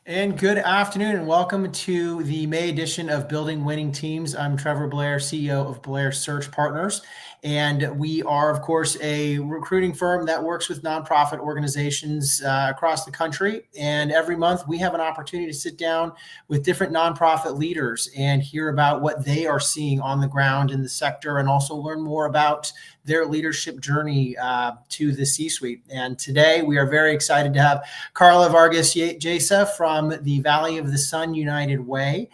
And good afternoon, and welcome to the May edition of Building Winning Teams. I'm Trevor Blair, CEO of Blair Search Partners. And we are, of course, a recruiting firm that works with nonprofit organizations across the country. And every month we have an opportunity to sit down with different nonprofit leaders and hear about what they are seeing on the ground in the sector, and also learn more about their leadership journey to the C-suite. And today we are very excited to have Carla Vargas Jasa from the Valley of the Sun United Way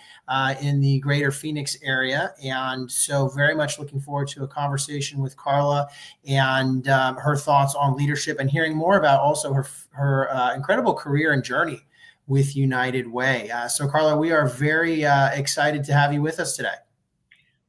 in the greater Phoenix area. And so very much looking forward to a conversation with Carla and her thoughts on leadership, and hearing more about also her incredible career and journey with United Way. So Carla, we are very excited to have you with us today.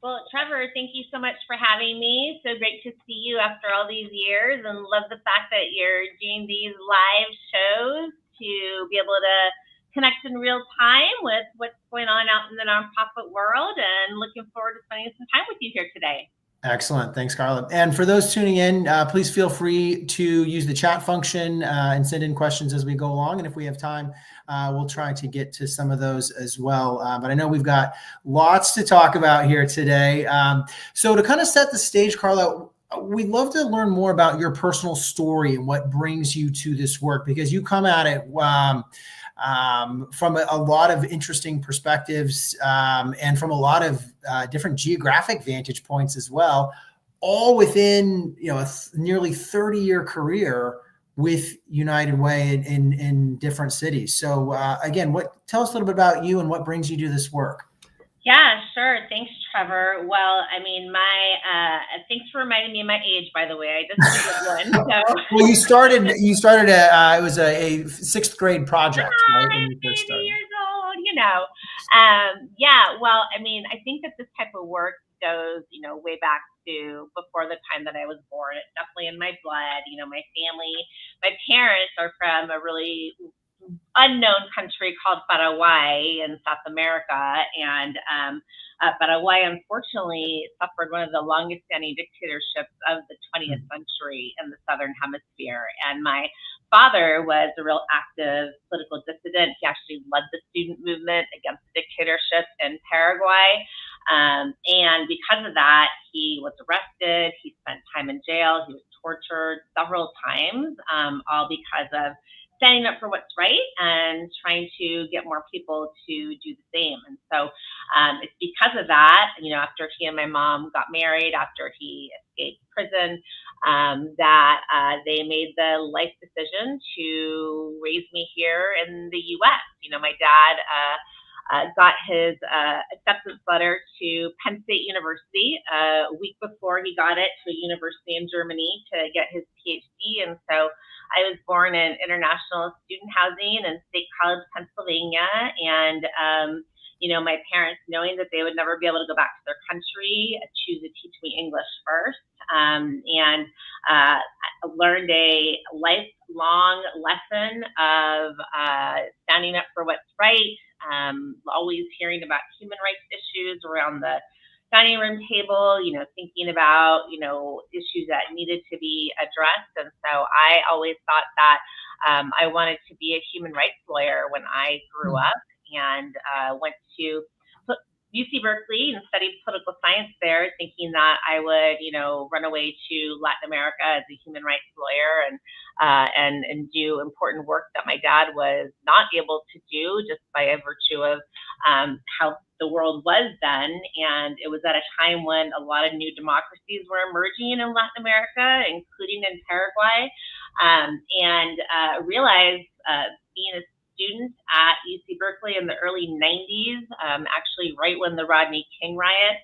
Well, Trevor, thank you so much for having me. So great to see you after all these years, and love the fact that you're doing these live shows to be able to connect in real time with what's going on out in the nonprofit world, and looking forward to spending some time with you here today. Excellent. Thanks, Carla. And for those tuning in, please feel free to use the chat function and send in questions as we go along. And if we have time, we'll try to get to some of those as well. But I know we've got lots to talk about here today. So to kind of set the stage, Carla, we'd love to learn more about your personal story and what brings you to this work, because you come at it from a lot of interesting perspectives, and from a lot of different geographic vantage points as well, all within a nearly 30-year career with United Way in different cities. So again, tell us a little bit about you and what brings you to this work. Yeah, sure. Thanks, Trevor. Well, I mean, thanks for reminding me of my age, by the way. I just did one. So. Well, you started it was a sixth grade project, right? When I'm you first 80 started. years old. Yeah, well, I mean, I think that this type of work goes, way back to before the time that I was born. It's definitely in my blood. My family, my parents are from a really unknown country called Paraguay in South America. And Paraguay, unfortunately, suffered one of the longest standing dictatorships of the 20th century in the Southern Hemisphere. And my father was a real active political dissident. He actually led the student movement against the dictatorship in Paraguay. And because of that, he was arrested. He spent time in jail. He was tortured several times, all because of standing up for what's right and trying to get more people to do the same. And so it's because of that, after he and my mom got married, after he escaped prison, that they made the life decision to raise me here in the U.S. My dad got his acceptance letter to Penn State University a week before he got it to a university in Germany to get his PhD. And so I was born in international student housing in State College, Pennsylvania. And, my parents, knowing that they would never be able to go back to their country, choose to teach me English first. And learned a lifelong lesson of standing up for what's right, always hearing about human rights issues around the dining room table, thinking about, issues that needed to be addressed. And so I always thought that I wanted to be a human rights lawyer when I grew up, and went to UC Berkeley and studied political science there, thinking that I would, run away to Latin America as a human rights lawyer and do important work that my dad was not able to do, just by a virtue of how the world was then. And it was at a time when a lot of new democracies were emerging in Latin America, including in Paraguay, and realized being a student at UC Berkeley in the early 90s, actually right when the Rodney King riots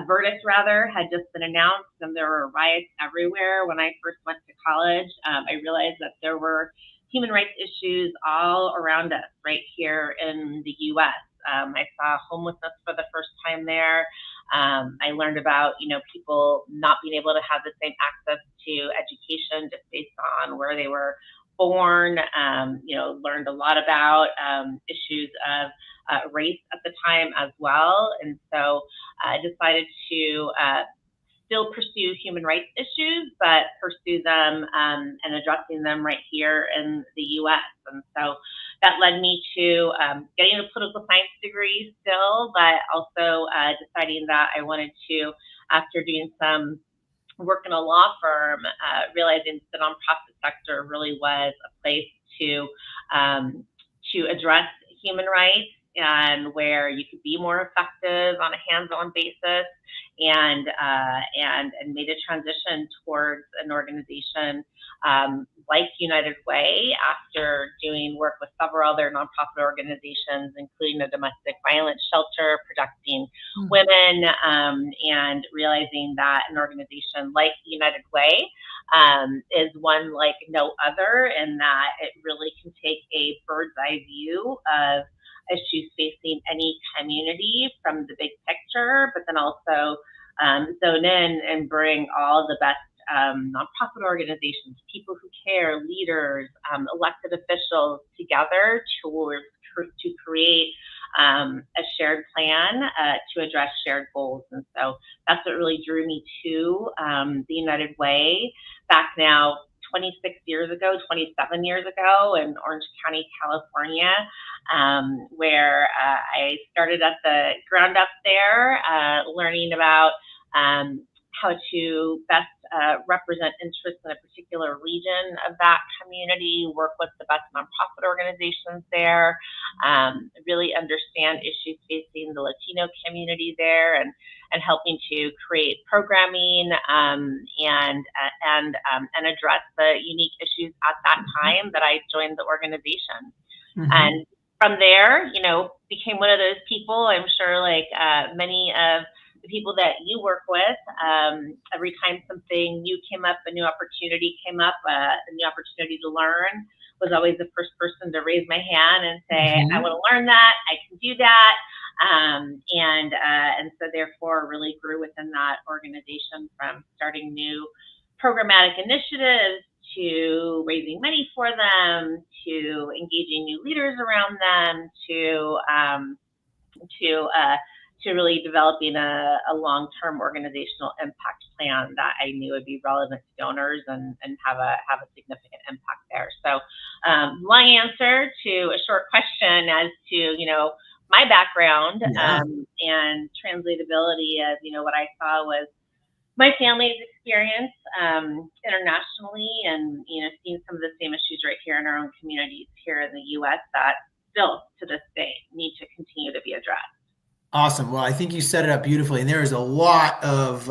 verdict had just been announced, and there were riots everywhere. When I first went to college, I realized that there were human rights issues all around us right here in the U.S. I saw homelessness for the first time there. I learned about, people not being able to have the same access to education just based on where they were born. Learned a lot about issues of race at the time as well. And so I decided to still pursue human rights issues, but pursue them and addressing them right here in the U.S. And so that led me to getting a political science degree still, but also deciding that I wanted to, after doing some work in a law firm, realizing the nonprofit sector really was a place to address human rights and where you could be more effective on a hands-on basis, and made a transition towards an organization like United Way after doing work with several other nonprofit organizations, including a domestic violence shelter protecting women, and realizing that an organization like United Way is one like no other, in that it really can take a bird's eye view of issues facing any community from the big picture, but then also zone in and bring all the best nonprofit organizations, people who care, leaders, elected officials together to create a shared plan to address shared goals. And so that's what really drew me to the United Way back now 26 years ago, 27 years ago in Orange County, California, where I started at the ground up there, learning about how to best represent interests in a particular region of that community, work with the best nonprofit organizations there, really understand issues facing the Latino community there, and helping to create programming and address the unique issues at that time that I joined the organization. And from there, became one of those people, I'm sure like many of the people that you work with, every time something new came up, a new opportunity came up, a new opportunity to learn, was always the first person to raise my hand and say, I want to learn that, I can do that. And so therefore really grew within that organization, from starting new programmatic initiatives to raising money for them, to engaging new leaders around them, to really developing a long-term organizational impact plan that I knew would be relevant to donors and have a significant impact there. So long answer to a short question as to, my background, and translatability of, what I saw was my family's experience internationally, and, seeing some of the same issues right here in our own communities here in the U.S. that still to this day need to continue to be addressed. Awesome. Well, I think you set it up beautifully, and there is a lot of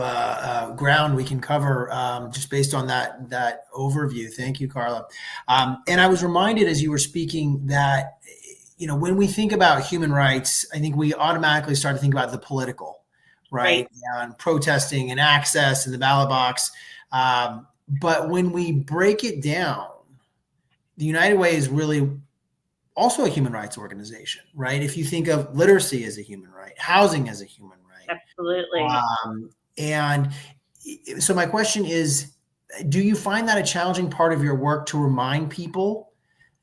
ground we can cover just based on that overview. Thank you, Carla. And I was reminded as you were speaking that, when we think about human rights, I think we automatically start to think about the political, right? And protesting and access and the ballot box. But when we break it down, the United Way is really also a human rights organization, right? If you think of literacy as a human right, housing as a human right. Absolutely. And so my question is, do you find that a challenging part of your work to remind people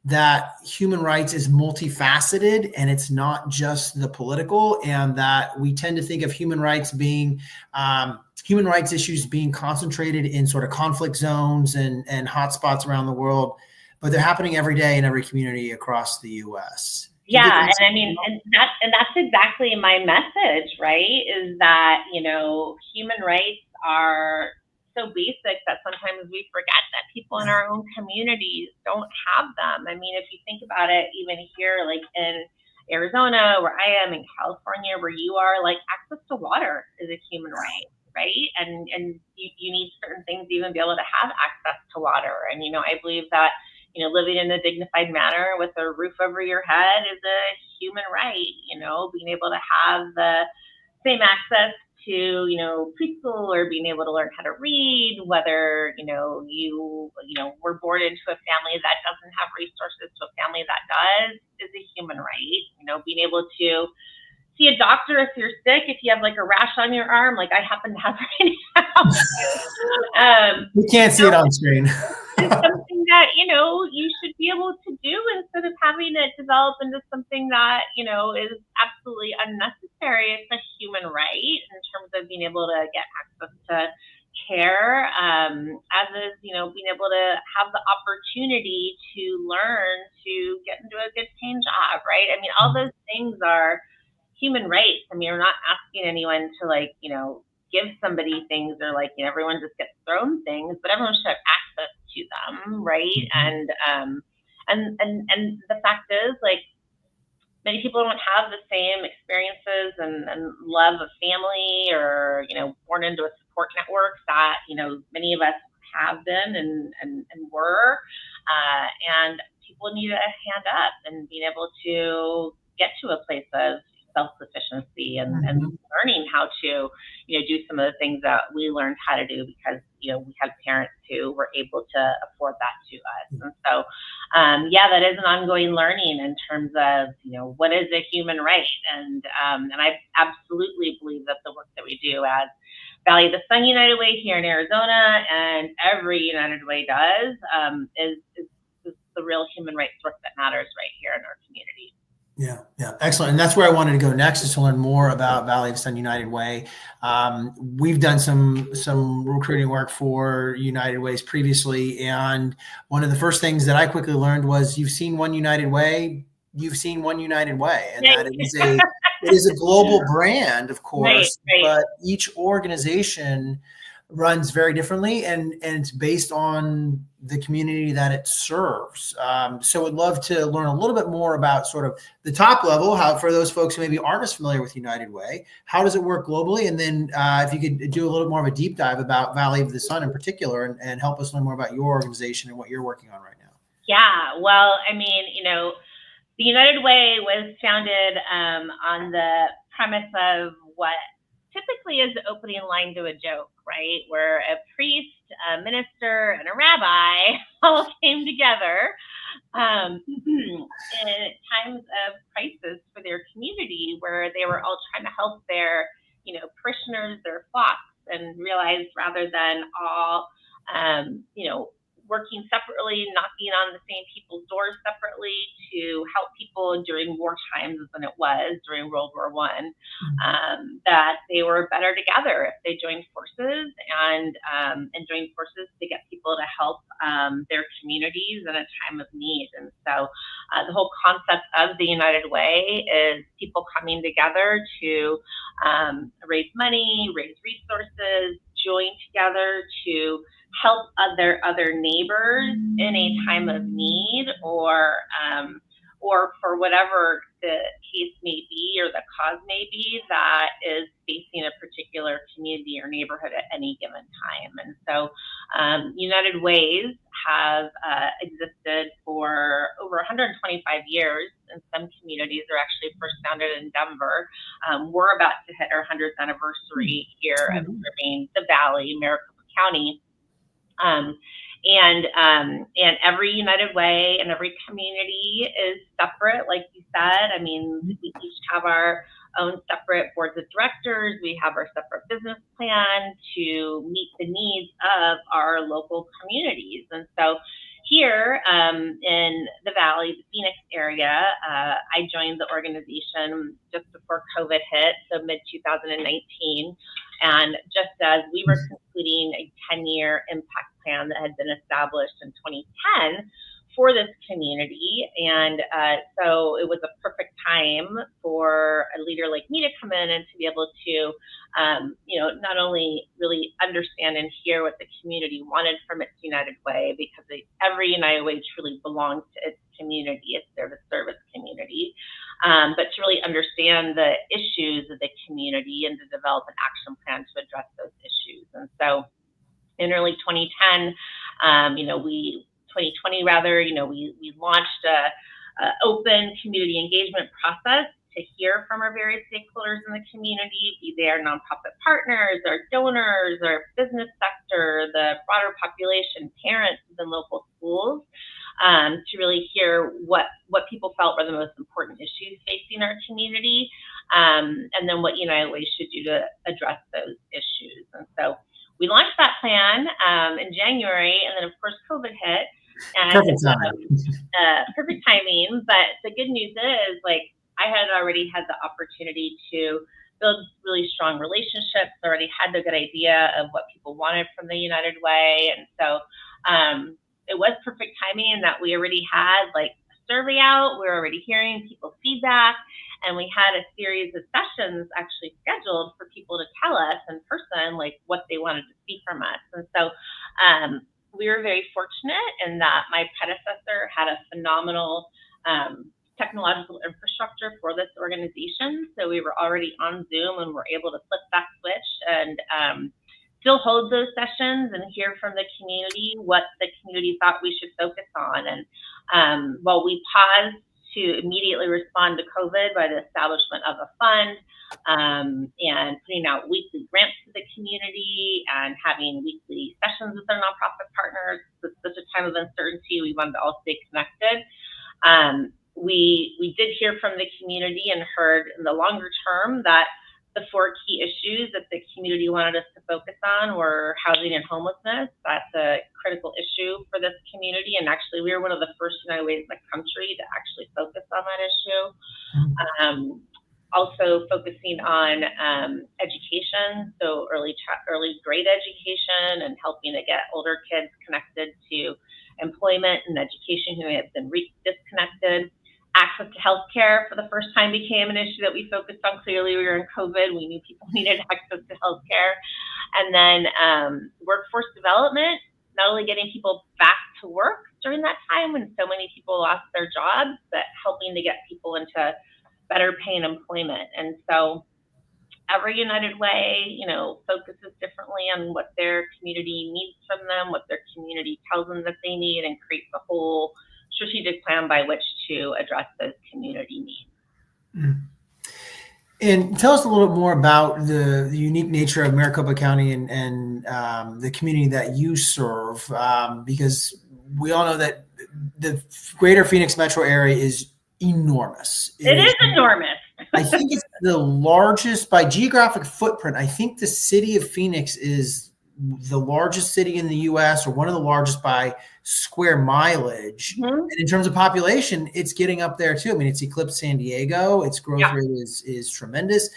that human rights is multifaceted and it's not just the political, and that we tend to think of human rights issues being concentrated in sort of conflict zones and hotspots around the world, but they're happening every day in every community across the U.S. Yeah, and I mean, and that's exactly my message, right? Is that, human rights are so basic that sometimes we forget that people in our own communities don't have them. I mean, if you think about it, even here, like in Arizona, where I am, in California, where you are, like, access to water is a human right, right? And you need certain things to even be able to have access to water. And, I believe that, living in a dignified manner with a roof over your head is a human right. Being able to have the same access to, preschool, or being able to learn how to read, whether, you were born into a family that doesn't have resources to a family that does, is a human right. Being able to see a doctor if you're sick, if you have like a rash on your arm, like I happen to have right now. You can't see it on screen. It's something that, you should be able to do instead of having it develop into something that, is absolutely unnecessary necessary. It's a human right in terms of being able to get access to care, as is, being able to have the opportunity to learn to get into a good paying job, right? I mean, all those things are human rights. I mean, we're not asking anyone to give somebody things, or everyone just gets thrown things, but everyone should have access to them, right? Mhm. And the fact is, many people don't have the same experiences and love of family, or born into a support network that many of us have been and were, and people need a hand up and being able to get to a place of self-sufficiency and Mhm. learning how to do some of the things that we learned how to do because we had parents who were able to afford that to us. And so yeah, that is an ongoing learning in terms of what is a human right, and I absolutely believe that the work that we do as Valley of the Sun United Way here in Arizona, and every United Way does, is the real human rights work that matters right here in our community. Yeah, yeah, excellent. And that's where I wanted to go next, is to learn more about Valley of Sun United Way. We've done some recruiting work for United Ways previously, and one of the first things that I quickly learned was, you've seen one United Way, you've seen one United Way, and that Right. it is a global brand, of Right, course, right. but each organization runs very differently, and it's based on the community that it serves. So would love to learn a little bit more about sort of the top level, how, for those folks who maybe aren't as familiar with United Way, how does it work globally? And then if you could do a little more of a deep dive about Valley of the Sun in particular, and help us learn more about your organization and what you're working on right now. Yeah, well, I mean, the United Way was founded on the premise of what typically is the opening line to a joke, right? Where a priest, a minister, and a rabbi all came together in times of crisis for their community, where they were all trying to help their, parishioners, their flocks, and realized, rather than all, working separately, knocking on the same people's doors separately to help people during war times than it was during World War I, that they were better together if they joined forces, and joined forces to get people to help their communities in a time of need. And so the whole concept of the United Way is people coming together to raise money, raise resources, join together to help other neighbors in a time of need, or for whatever the case may be, or the cause may be, that is facing a particular community or neighborhood at any given time. And so United Ways have existed for over 125 years. And some communities are actually first founded in Denver. We're about to hit our 100th anniversary here of serving the Valley, Maricopa County. And every United Way and every community is separate, like you said. I mean, we each have our own separate boards of directors. We have our separate business plan to meet the needs of our local communities. And so here in the Valley, the Phoenix area, I joined the organization just before COVID hit, so mid 2019. And just as we were concluding a 10-year impact plan that had been established in 2010 for this community. And so it was a perfect time for a leader like me to come in and to be able to, not only really understand and hear what the community wanted from its United Way, because every United Way truly belongs to its community, its service community, but to really understand the issues of the community and to develop an action plan to address those issues. And so in early 2010, 2020 rather, we launched a open community engagement process to hear from our various stakeholders in the community, be they our nonprofit partners, our donors, our business sector, the broader population, parents within local schools, to really hear what people felt were the most important issues facing our community, and then what United Way should do to address those issues. And so we launched that plan in January, and then of course COVID hit, and Perfect timing. perfect timing. But the good news is, I had already had the opportunity to build really strong relationships, already had a good idea of what people wanted from the United Way. And so it was perfect timing in that we already had like a survey out, we were already hearing people's feedback, and we had a series of sessions actually scheduled for people to tell us in person like what they wanted to see from us. And so we were very fortunate in that my predecessor had a phenomenal technological infrastructure for this organization. So we were already on Zoom and were able to flip that switch and still hold those sessions and hear from the community what the community thought we should focus on. And while we paused to immediately respond to COVID by the establishment of a fund and putting out weekly grants to the community and having weekly sessions with our nonprofit partners, it's such a time of uncertainty, we wanted to all stay connected. We did hear from the community and heard in the longer term that the 4 key issues that the community wanted us to focus on were housing and homelessness. That's a critical issue for this community. And actually, we were one of the first United Ways in the country to actually focus on that issue. Also focusing on education, so early grade education and helping to get older kids connected to employment and education who have been disconnected. Access to healthcare for the first time became an issue that we focused on. Clearly, we were in COVID. We knew people needed access to healthcare. And then workforce development, not only getting people back to work during that time when so many people lost their jobs, but helping to get people into better paying employment. And so every United Way, focuses differently on what their community needs from them, what their community tells them that they need, and creates a whole strategic plan by which to address those community needs. And tell us a little bit more about the unique nature of Maricopa County and the community that you serve, because we all know that the greater Phoenix metro area is enormous. It is enormous. I think it's the largest by geographic footprint. I think the city of Phoenix is the largest city in the U.S. or one of the largest by square mileage. Mm-hmm. And in terms of population, it's getting up there too. I mean, it's eclipsed San Diego. Its growth rate is tremendous.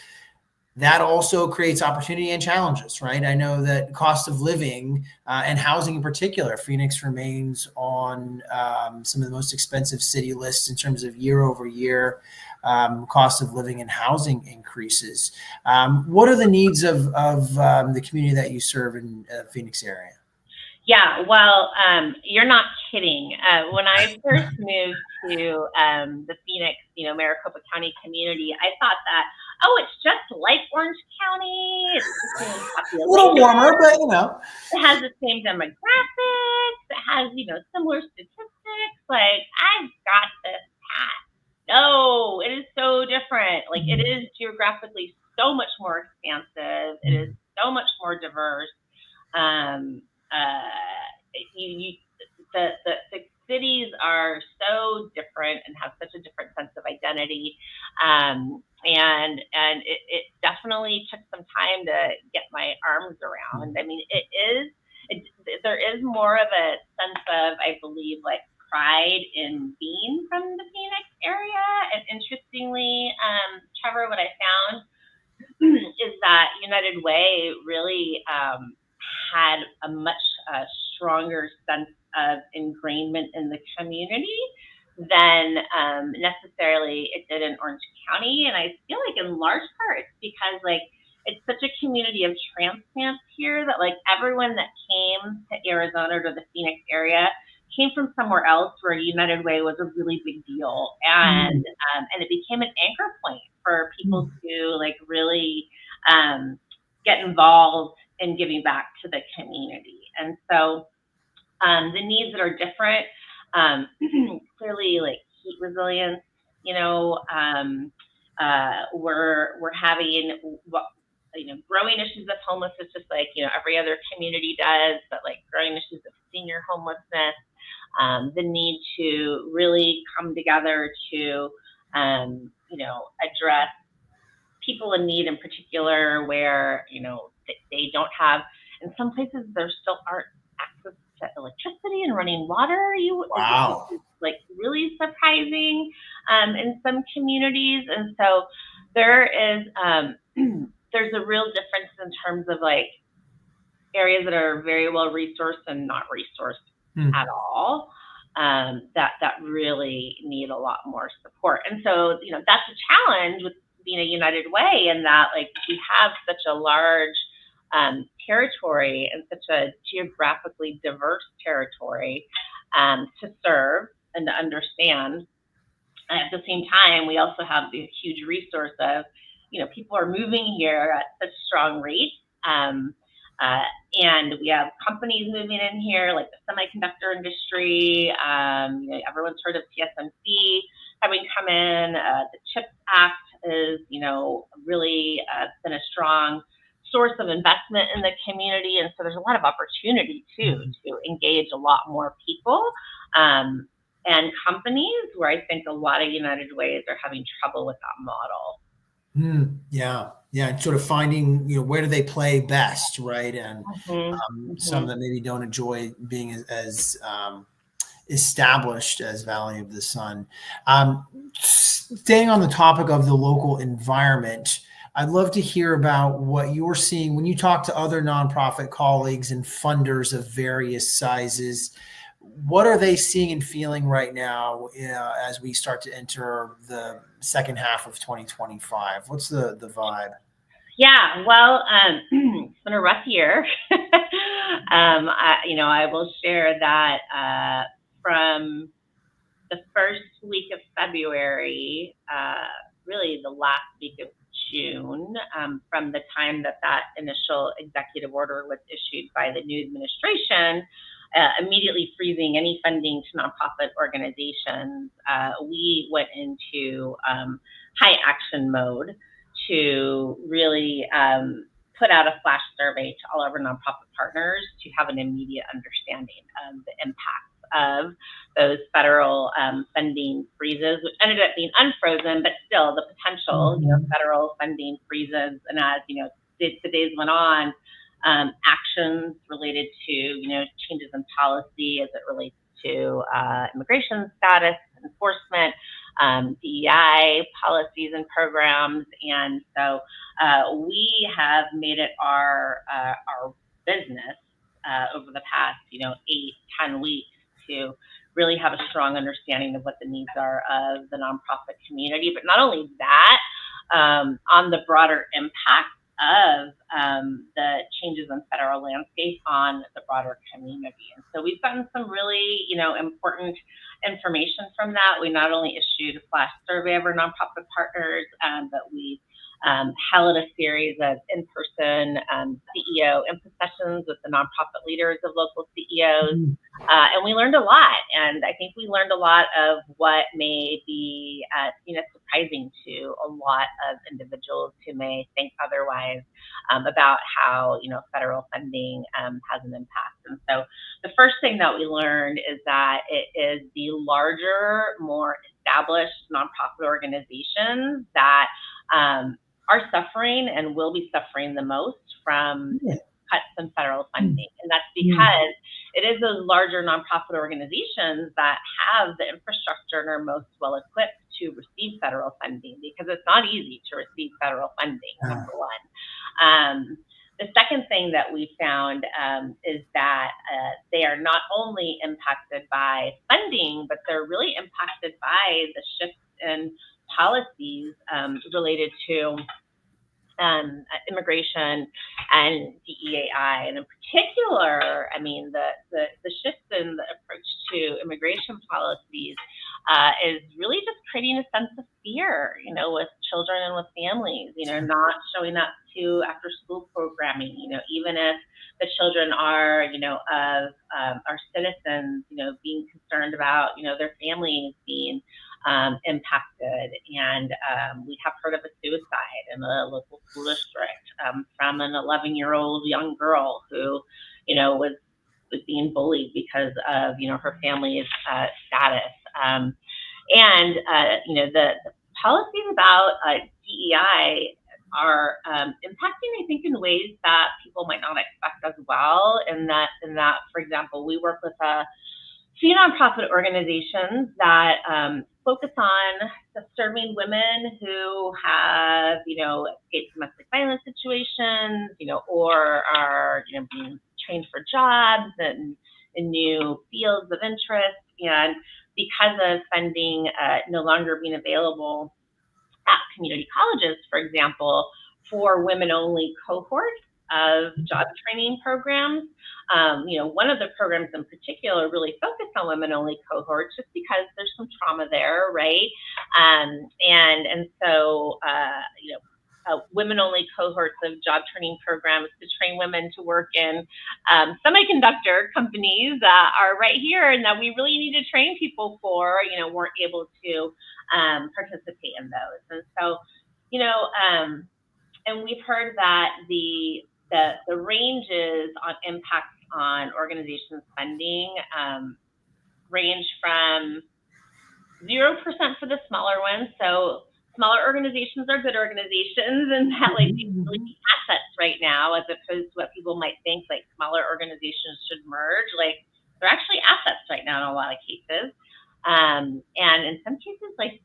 That also creates opportunity and challenges, right? I know that cost of living and housing in particular, Phoenix remains on some of the most expensive city lists in terms of year over year cost of living and housing increases. What are the needs of the community that you serve in the Phoenix area? Yeah, well, you're not kidding. When I first moved to the Phoenix, Maricopa County community, I thought that, it's just like Orange County. It's the same population. A little warmer, but it has the same demographics. It has, similar statistics. Like, I've got this pat. No, it is so different. Like, it is geographically so much more expansive. It is so much more diverse. The cities are so different and have such a different sense of identity. And it definitely took some time to get my arms around. I mean, there is more of a sense of, I believe, like pride in being from the Phoenix area. And interestingly, Trevor, what I found is that United Way really had a much stronger sense of ingrainment in the community than necessarily it did in Orange County. And I feel like in large part it's because like it's such a community of transplants here that like everyone that came to Arizona or to the Phoenix area came from somewhere else where United Way was a really big deal. And it became an anchor point for people to like really get involved in giving back to the community. And so the needs that are different, clearly like heat resilience, we're having growing issues of homelessness, just like every other community does, but like growing issues of senior homelessness, the need to really come together to address people in need in particular, where they don't have, in some places there still aren't access to electricity and running water. Wow. It's like really surprising. in some communities. And so there is, there's a real difference in terms of like areas that are very well resourced and not resourced at all. That really need a lot more support. And so, that's a challenge with being a United Way, in that like we have such a large territory and such a geographically diverse territory to serve and to understand. And at the same time, we also have the huge resource of, people are moving here at such strong rates. Uh, and we have companies moving in here, like the semiconductor industry. Everyone's heard of TSMC having come in. The CHIPS Act is, really been a strong source of investment in the community. And so there's a lot of opportunity, too, to engage a lot more people. And companies, where I think a lot of United Ways are having trouble with that model. Yeah. And sort of finding, where do they play best, right? And some that maybe don't enjoy being as established as Valley of the Sun. Staying on the topic of the local environment, I'd love to hear about what you're seeing when you talk to other nonprofit colleagues and funders of various sizes. What are they seeing and feeling right now as we start to enter the second half of 2025? What's the vibe? Yeah, well, it's been a rough year. I will share that from the first week of February, really the last week of June, from the time that initial executive order was issued by the new administration, immediately freezing any funding to nonprofit organizations, we went into high action mode to really put out a flash survey to all of our nonprofit partners to have an immediate understanding of the impacts of those federal funding freezes, which ended up being unfrozen, but still the potential, federal funding freezes. And as the days went on, actions related to changes in policy as it relates to immigration status, enforcement, DEI policies and programs. And so we have made it our business over the past 8-10 weeks to really have a strong understanding of what the needs are of the nonprofit community, but not only that, on the broader impact of the changes in federal landscape on the broader community. And so we've gotten some really, important information from that. We not only issued a flash survey of our nonprofit partners, but we held a series of in-person CEO input sessions with the nonprofit leaders of local CEOs. And we learned a lot. And I think we learned a lot of what may be surprising to a lot of individuals who may think otherwise about how federal funding has an impact. And so the first thing that we learned is that it is the larger, more established nonprofit organizations that are suffering and will be suffering the most from cuts in federal funding. And that's because it is those larger nonprofit organizations that have the infrastructure and are most well equipped to receive federal funding, because it's not easy to receive federal funding, number one. The second thing that we found is that they are not only impacted by funding, but they're really impacted by the shifts in policies related to immigration and DEAI. And in particular, I mean, the shift in the approach to immigration policies is really just creating a sense of fear, with children and with families, not showing up to after school programming, even if the children are, of our citizens, being concerned about, their families being impacted. And we have heard of a suicide in a local school district from an 11-year-old young girl who, was being bullied because of, her family's status. The policies about DEI are impacting, I think, in ways that people might not expect as well. And that, for example, we work with a few nonprofit organizations that focus on serving women who have, escaped domestic violence situations, or are, being trained for jobs and in new fields of interest. And because of funding no longer being available at community colleges, for example, for women-only cohorts of job training programs. One of the programs in particular really focused on women-only cohorts just because there's some trauma there, right? And so, women-only cohorts of job training programs to train women to work in semiconductor companies that are right here and that we really need to train people for, weren't able to participate in those. And so, and we've heard that the ranges on impacts on organizations' funding range from 0% for the smaller ones. So smaller organizations are good organizations, and that like they really need assets right now, as opposed to what people might think like smaller organizations should merge. Like they're actually assets right now in a lot of cases, and in some cases, like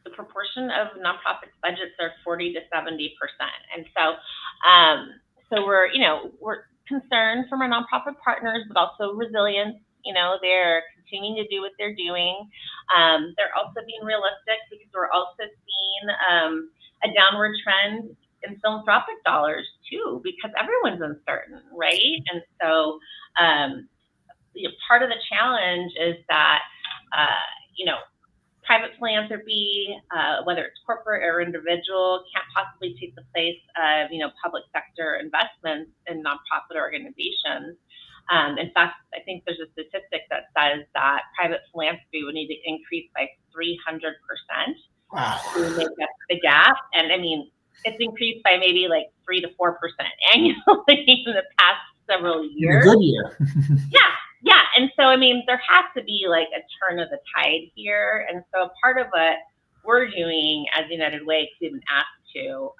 the proportion of nonprofits budgets are 40 to 70%, and so we're concerned from our nonprofit partners, but also resilience. They're continuing to do what they're doing. They're also being realistic because we're also seeing a downward trend in philanthropic dollars too, because everyone's uncertain, right? And so, part of the challenge is that, private philanthropy, whether it's corporate or individual, can't possibly take the place of, public sector investments in nonprofit organizations. In fact, I think there's a statistic that says that private philanthropy would need to increase by 300% to make up the gap. And I mean, it's increased by maybe like 3 to 4% annually in the past several years. In a good year. Yeah. And so, I mean, there has to be like a turn of the tide here. And so part of what we're doing as United Way, we've been asked to,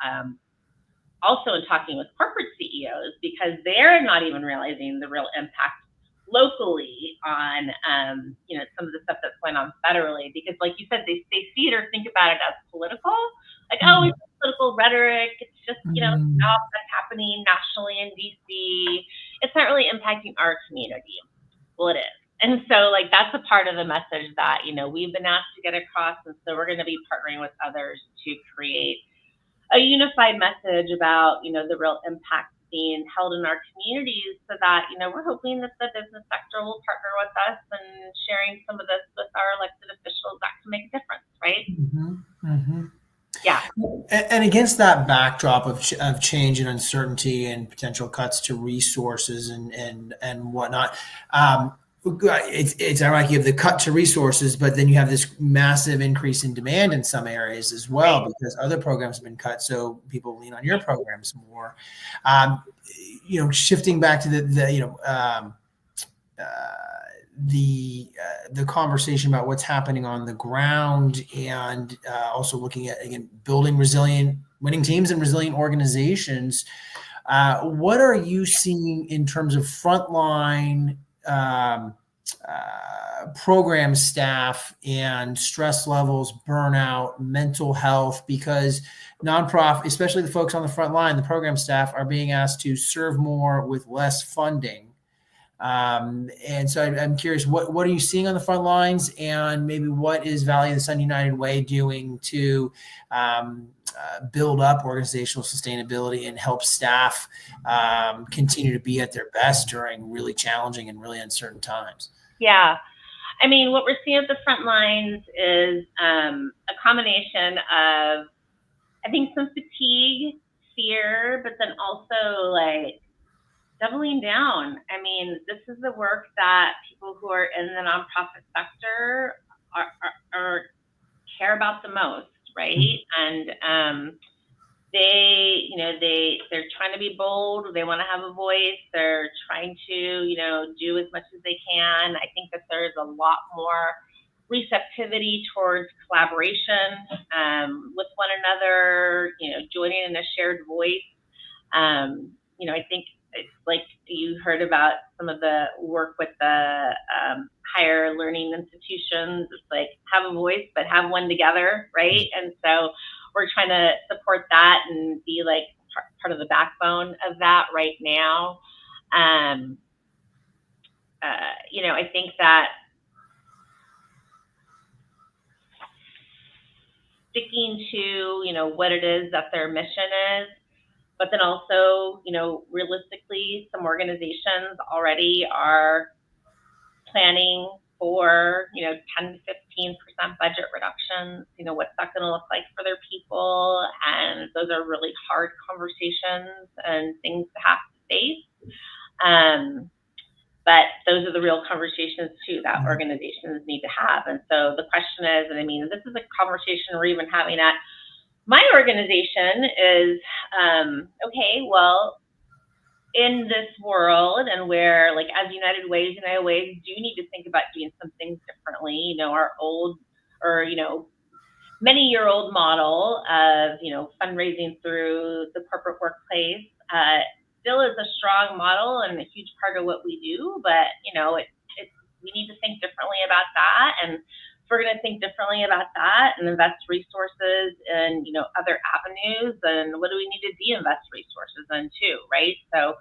also in talking with corporate CEOs, because they're not even realizing the real impact locally on, some of the stuff that's going on federally. Because like you said, they see it or think about it as political. Like, oh, it's political rhetoric. It's just, stuff that's happening nationally in DC. It's not really impacting our community. Well, it is. And so, like, that's a part of the message that, we've been asked to get across. And so we're going to be partnering with others to create a unified message about, the real impact being held in our communities, so that, we're hoping that the business sector will partner with us and sharing some of this with our elected officials that can make a difference, right? Yeah. And against that backdrop of change and uncertainty and potential cuts to resources and whatnot, it's ironic you have the cut to resources, but then you have this massive increase in demand in some areas as well, because other programs have been cut, so people lean on your programs more. Shifting back to the conversation about what's happening on the ground, and also looking at, again, building resilient winning teams and resilient organizations. What are you seeing in terms of frontline program staff and stress levels, burnout, mental health? Because nonprofit, especially the folks on the front line, the program staff, are being asked to serve more with less funding. And so I'm curious, what are you seeing on the front lines, and maybe what is Valley of the Sun United Way doing to build up organizational sustainability and help staff continue to be at their best during really challenging and really uncertain times? Yeah. I mean, what we're seeing at the front lines is a combination of, I think, some fatigue, fear, but then also like doubling down. I mean, this is the work that people who are in the nonprofit sector are care about the most, right? And they're trying to be bold. They want to have a voice. They're trying to, do as much as they can. I think that there's a lot more receptivity towards collaboration with one another, joining in a shared voice. I think like you heard about some of the work with the higher learning institutions. It's like have a voice, but have one together, right? And so we're trying to support that and be like part of the backbone of that right now. I think that sticking to, what it is that their mission is, but then also, realistically, some organizations already are planning for, 10 to 15% budget reductions. What's that going to look like for their people? And those are really hard conversations and things to have to face. But those are the real conversations too that organizations need to have. And so the question is, and I mean, this is a conversation we're even having at my organization is, okay, well, in this world and where, like, as United Ways do need to think about doing some things differently. Our old or, many-year-old model of, fundraising through the corporate workplace still is a strong model and a huge part of what we do, but, we need to think differently about that. And if we're going to think differently about that and invest resources in, other avenues, then what do we need to de-invest resources in too, right? So,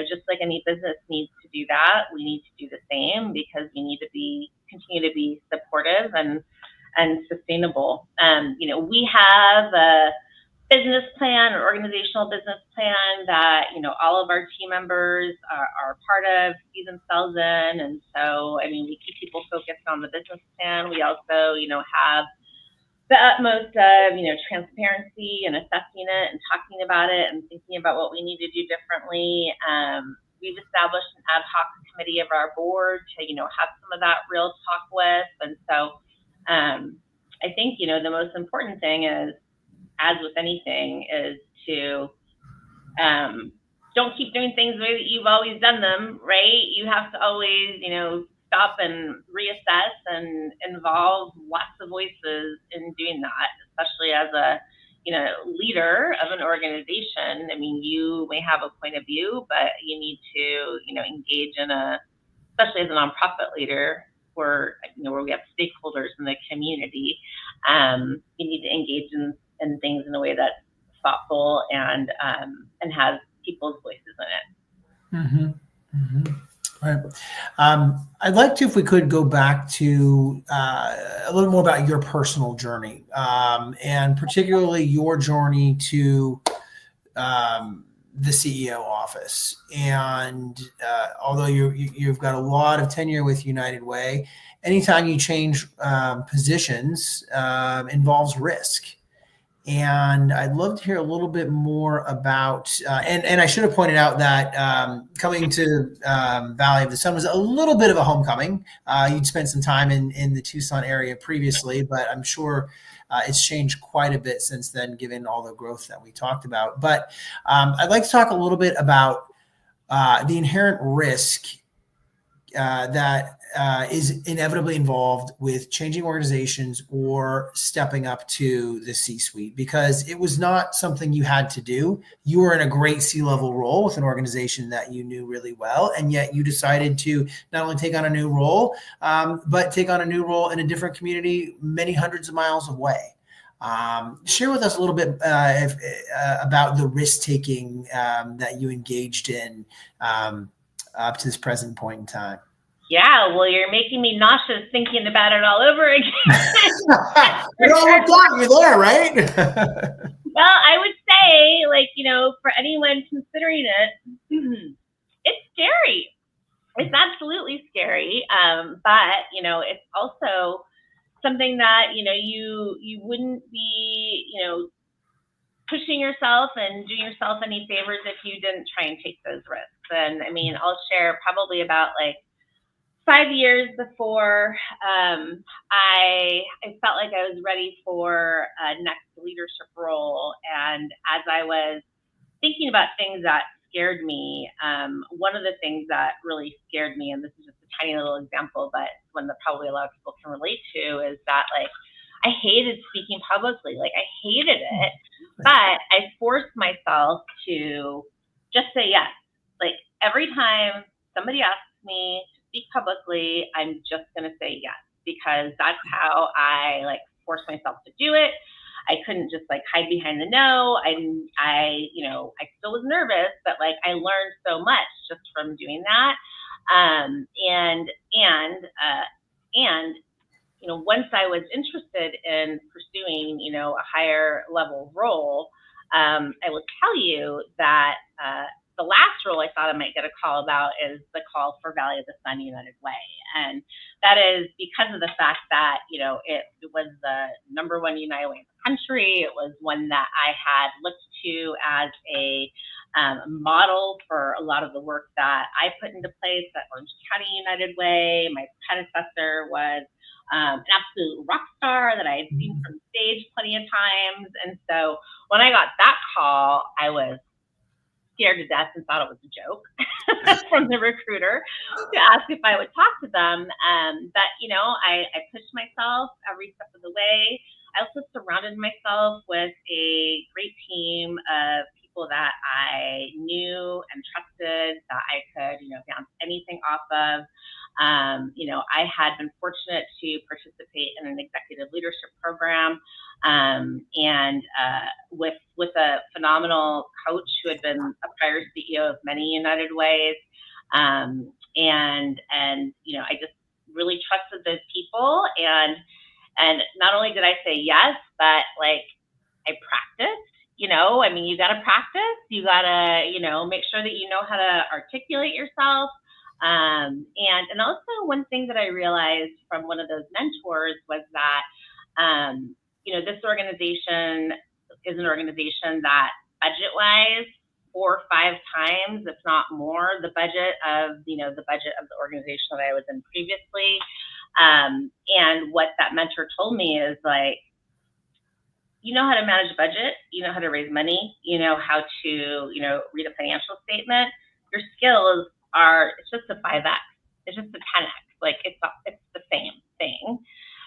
just like any business needs to do that, we need to do the same because we need to continue to be supportive and sustainable. We have a business plan or organizational business plan that, all of our team members are part of, see themselves in. And so, I mean, we keep people focused on the business plan. We also, have the utmost of, transparency and assessing it and talking about it and thinking about what we need to do differently. We've established an ad hoc committee of our board to, have some of that real talk with. And so I think, the most important thing is, as with anything, is to don't keep doing things the way that you've always done them, right? You have to always, stop and reassess and involve lots of voices in doing that, especially as a, leader of an organization. I mean, you may have a point of view, but you need to, engage in especially as a nonprofit leader, where we have stakeholders in the community, you need to engage in things in a way that's thoughtful and has people's voices in it. Mm-hmm. Mm-hmm. Right. I'd like to, if we could, go back to a little more about your personal journey, and particularly your journey to the CEO office. And although you've got a lot of tenure with United Way, anytime you change positions involves risk. And I'd love to hear a little bit more about, and I should have pointed out that coming to Valley of the Sun was a little bit of a homecoming. You'd spent some time in the Tucson area previously, but I'm sure it's changed quite a bit since then, given all the growth that we talked about. But I'd like to talk a little bit about the inherent risk that is inevitably involved with changing organizations or stepping up to the C-suite, because it was not something you had to do. You were in a great C-level role with an organization that you knew really well, and yet you decided to not only take on a new role, but take on a new role in a different community many hundreds of miles away. Share with us a little bit about the risk-taking that you engaged in up to this present point in time. Yeah, well, you're making me nauseous thinking about it all over again. It all worked out. You're there, right? Well, I would say, like, for anyone considering it, it's scary. It's absolutely scary. But, it's also something that, you wouldn't be, pushing yourself and doing yourself any favors if you didn't try and take those risks. And I mean, I'll share probably about 5 years before I felt like I was ready for a next leadership role. And as I was thinking about things that scared me, one of the things that really scared me, and this is just a tiny little example, but one that probably a lot of people can relate to, is that I hated speaking publicly. I hated it, but I forced myself to just say yes. Like every time somebody asks me to speak publicly, I'm just going to say yes because that's how I like force myself to do it. I couldn't just like hide behind the no. I still was nervous, but like I learned so much just from doing that. Um, and, and, uh, and once I was interested in pursuing, a higher level role, I will tell you that the last role I thought I might get a call about is the call for Valley of the Sun United Way. And that is because of the fact that, it was the number one United Way in the country. It was one that I had looked to as a model for a lot of the work that I put into place at Orange County United Way. My predecessor was an absolute rock star that I had seen from stage plenty of times. And so when I got that call, I was scared to death and thought it was a joke from the recruiter to ask if I would talk to them. But, I pushed myself every step of the way. I also surrounded myself with a great team of people that I knew and trusted that I could, bounce anything off of. I had been fortunate to participate in an executive leadership program and with a phenomenal coach who had been a prior CEO of many United Ways, and I just really trusted those people, and not only did I say yes, but like I practiced. You got to practice. You got to make sure that you know how to articulate yourself. And also one thing that I realized from one of those mentors was that this organization is an organization that budget-wise 4 or 5 times, if not more, the budget of the organization that I was in previously. And what that mentor told me is like, you know how to manage a budget, you know how to raise money, you know how to read a financial statement. Your skills are it's just a 5x, it's just a 10x. Like it's the same thing.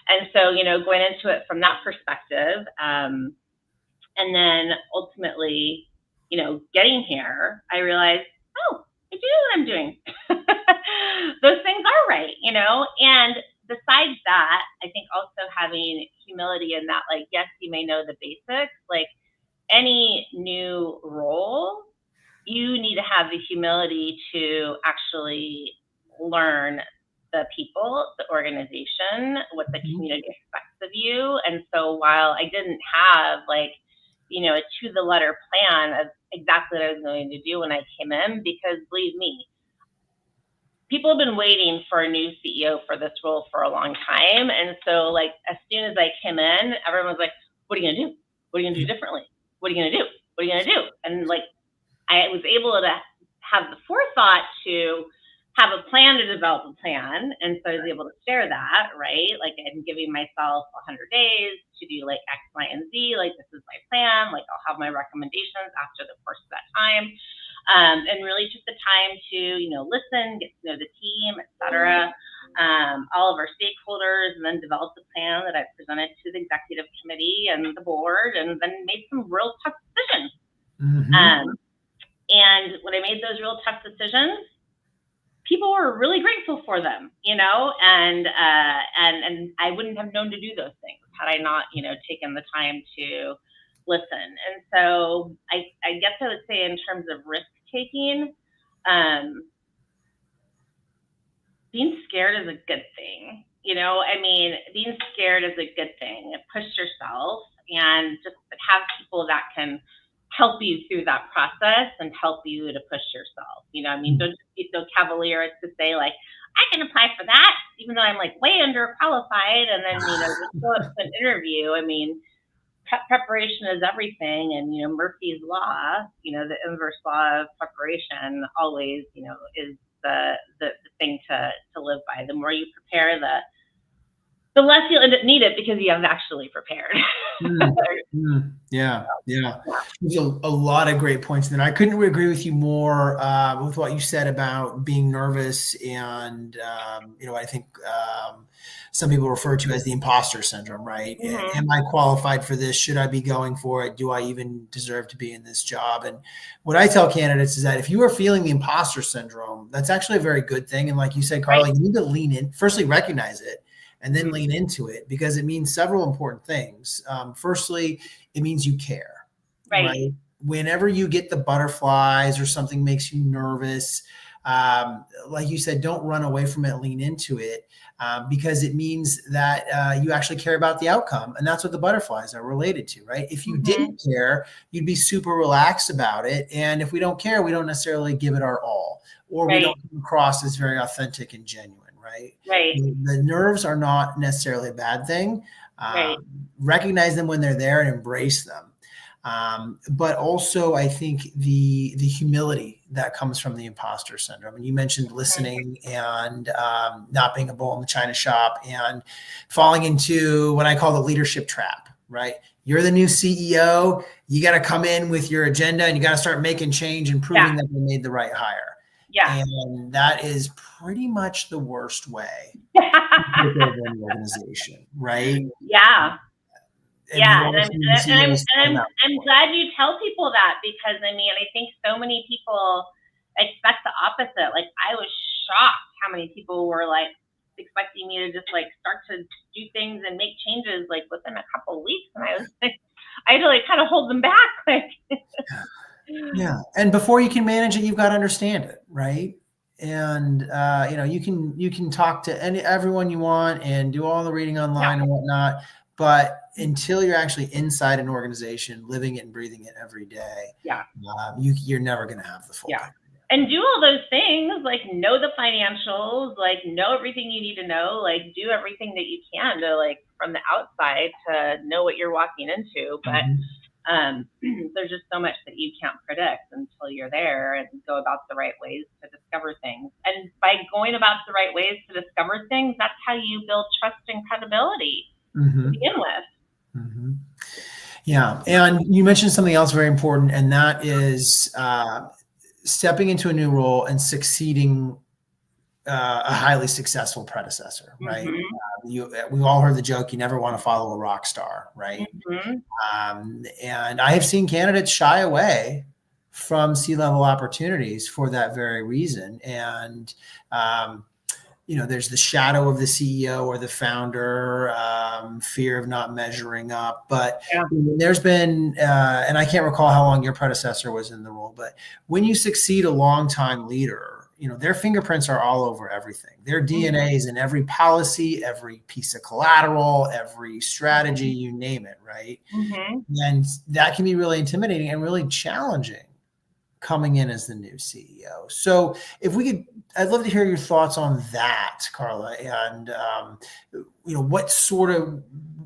And so, going into it from that perspective, and then ultimately, getting here, I realized, oh, I do know what I'm doing. Those things are right, and besides that, I think also having humility in that, like, yes, you may know the basics, like any new role, you need to have the humility to actually learn the people, the organization, what the community expects of you. And so while I didn't have like, a to the letter plan of exactly what I was going to do when I came in, because believe me, people have been waiting for a new CEO for this role for a long time. And so like as soon as I came in, everyone was like, what are you gonna do? What are you gonna do differently? What are you gonna do? What are you gonna do? And like I was able to have the forethought to have a plan to develop a plan. And so I was able to share that, right? Like I'm giving myself 100 days to do like X, Y, and Z. Like this is my plan. Like I'll have my recommendations after the course of that time. And really just the time to, listen, get to know the team, et cetera, all of our stakeholders, and then develop the plan that I presented to the executive committee and the board, and then made some real tough decisions. And when I made those real tough decisions, people were really grateful for them, and I wouldn't have known to do those things had I not, taken the time to listen. And so I guess I would say in terms of risk taking, being scared is a good thing. Being scared is a good thing. Push yourself and just have people that can help you through that process and help you to push yourself. Don't just be so cavalier as to say like, I can apply for that, even though I'm like way underqualified. And then, just go up to an interview. Preparation is everything. And, Murphy's Law, the inverse law of preparation always, is the thing to live by. The more you prepare, the less you'll need it because you have actually prepared. Mm, yeah, yeah. Yeah. There's a lot of great points. And I couldn't agree with you more with what you said about being nervous. And, I think some people refer to as the imposter syndrome, right? Mm-hmm. Am I qualified for this? Should I be going for it? Do I even deserve to be in this job? And what I tell candidates is that if you are feeling the imposter syndrome, that's actually a very good thing. And like you said, Right. Carla, you need to lean in, firstly, recognize it and then Mm-hmm. lean into it because it means several important things. Firstly, it means you care, Right. right? Whenever you get the butterflies or something makes you nervous, like you said, don't run away from it, lean into it because it means that you actually care about the outcome. And that's what the butterflies are related to, right? If you Mm-hmm. didn't care, you'd be super relaxed about it. And if we don't care, we don't necessarily give it our all, or we Right. don't come across as very authentic and genuine, right? Right. The nerves are not necessarily a bad thing. Right. Recognize them when they're there and embrace them. But also, I think the humility that comes from the imposter syndrome. And you mentioned listening and not being a bull in the china shop and falling into what I call the leadership trap. Right? You're the new CEO. You got to come in with your agenda and you got to start making change and proving that they made the right hire. Yeah. And that is pretty much the worst way to take over an organization, right? Yeah. And you Yeah, want and to see the CEOs stand up I'm for it. glad you tell people that because I mean I think so many people expect the opposite. Like I was shocked how many people were like expecting me to just like start to do things and make changes like within a couple of weeks, and I was like, I had to like kind of hold them back. Like, Yeah, and before you can manage it, you've got to understand it, right? And you can talk to everyone you want and do all the reading yeah, online and whatnot, but until you're actually inside an organization, living it and breathing it every day, yeah, you're never going to have the full yeah. picture. And do all those things, like know the financials, like know everything you need to know, like do everything that you can to like from the outside to know what you're walking into. But there's just so much that you can't predict until you're there and go about the right ways to discover things. And by going about the right ways to discover things, that's how you build trust and credibility to begin with. Mm-hmm. Yeah, and you mentioned something else very important, and that is stepping into a new role and succeeding a highly successful predecessor, right? Mm-hmm. We've all heard the joke, you never want to follow a rock star, right? Mm-hmm. And I have seen candidates shy away from C-level opportunities for that very reason. And, there's the shadow of the CEO or the founder, fear of not measuring up. But Yeah. there's been, and I can't recall how long your predecessor was in the role, but when you succeed a longtime leader, their fingerprints are all over everything. Their DNA is in every policy, every piece of collateral, every strategy, you name it, right? Mm-hmm. And that can be really intimidating and really challenging coming in as the new CEO. So if we could, I'd love to hear your thoughts on that, Carla. And,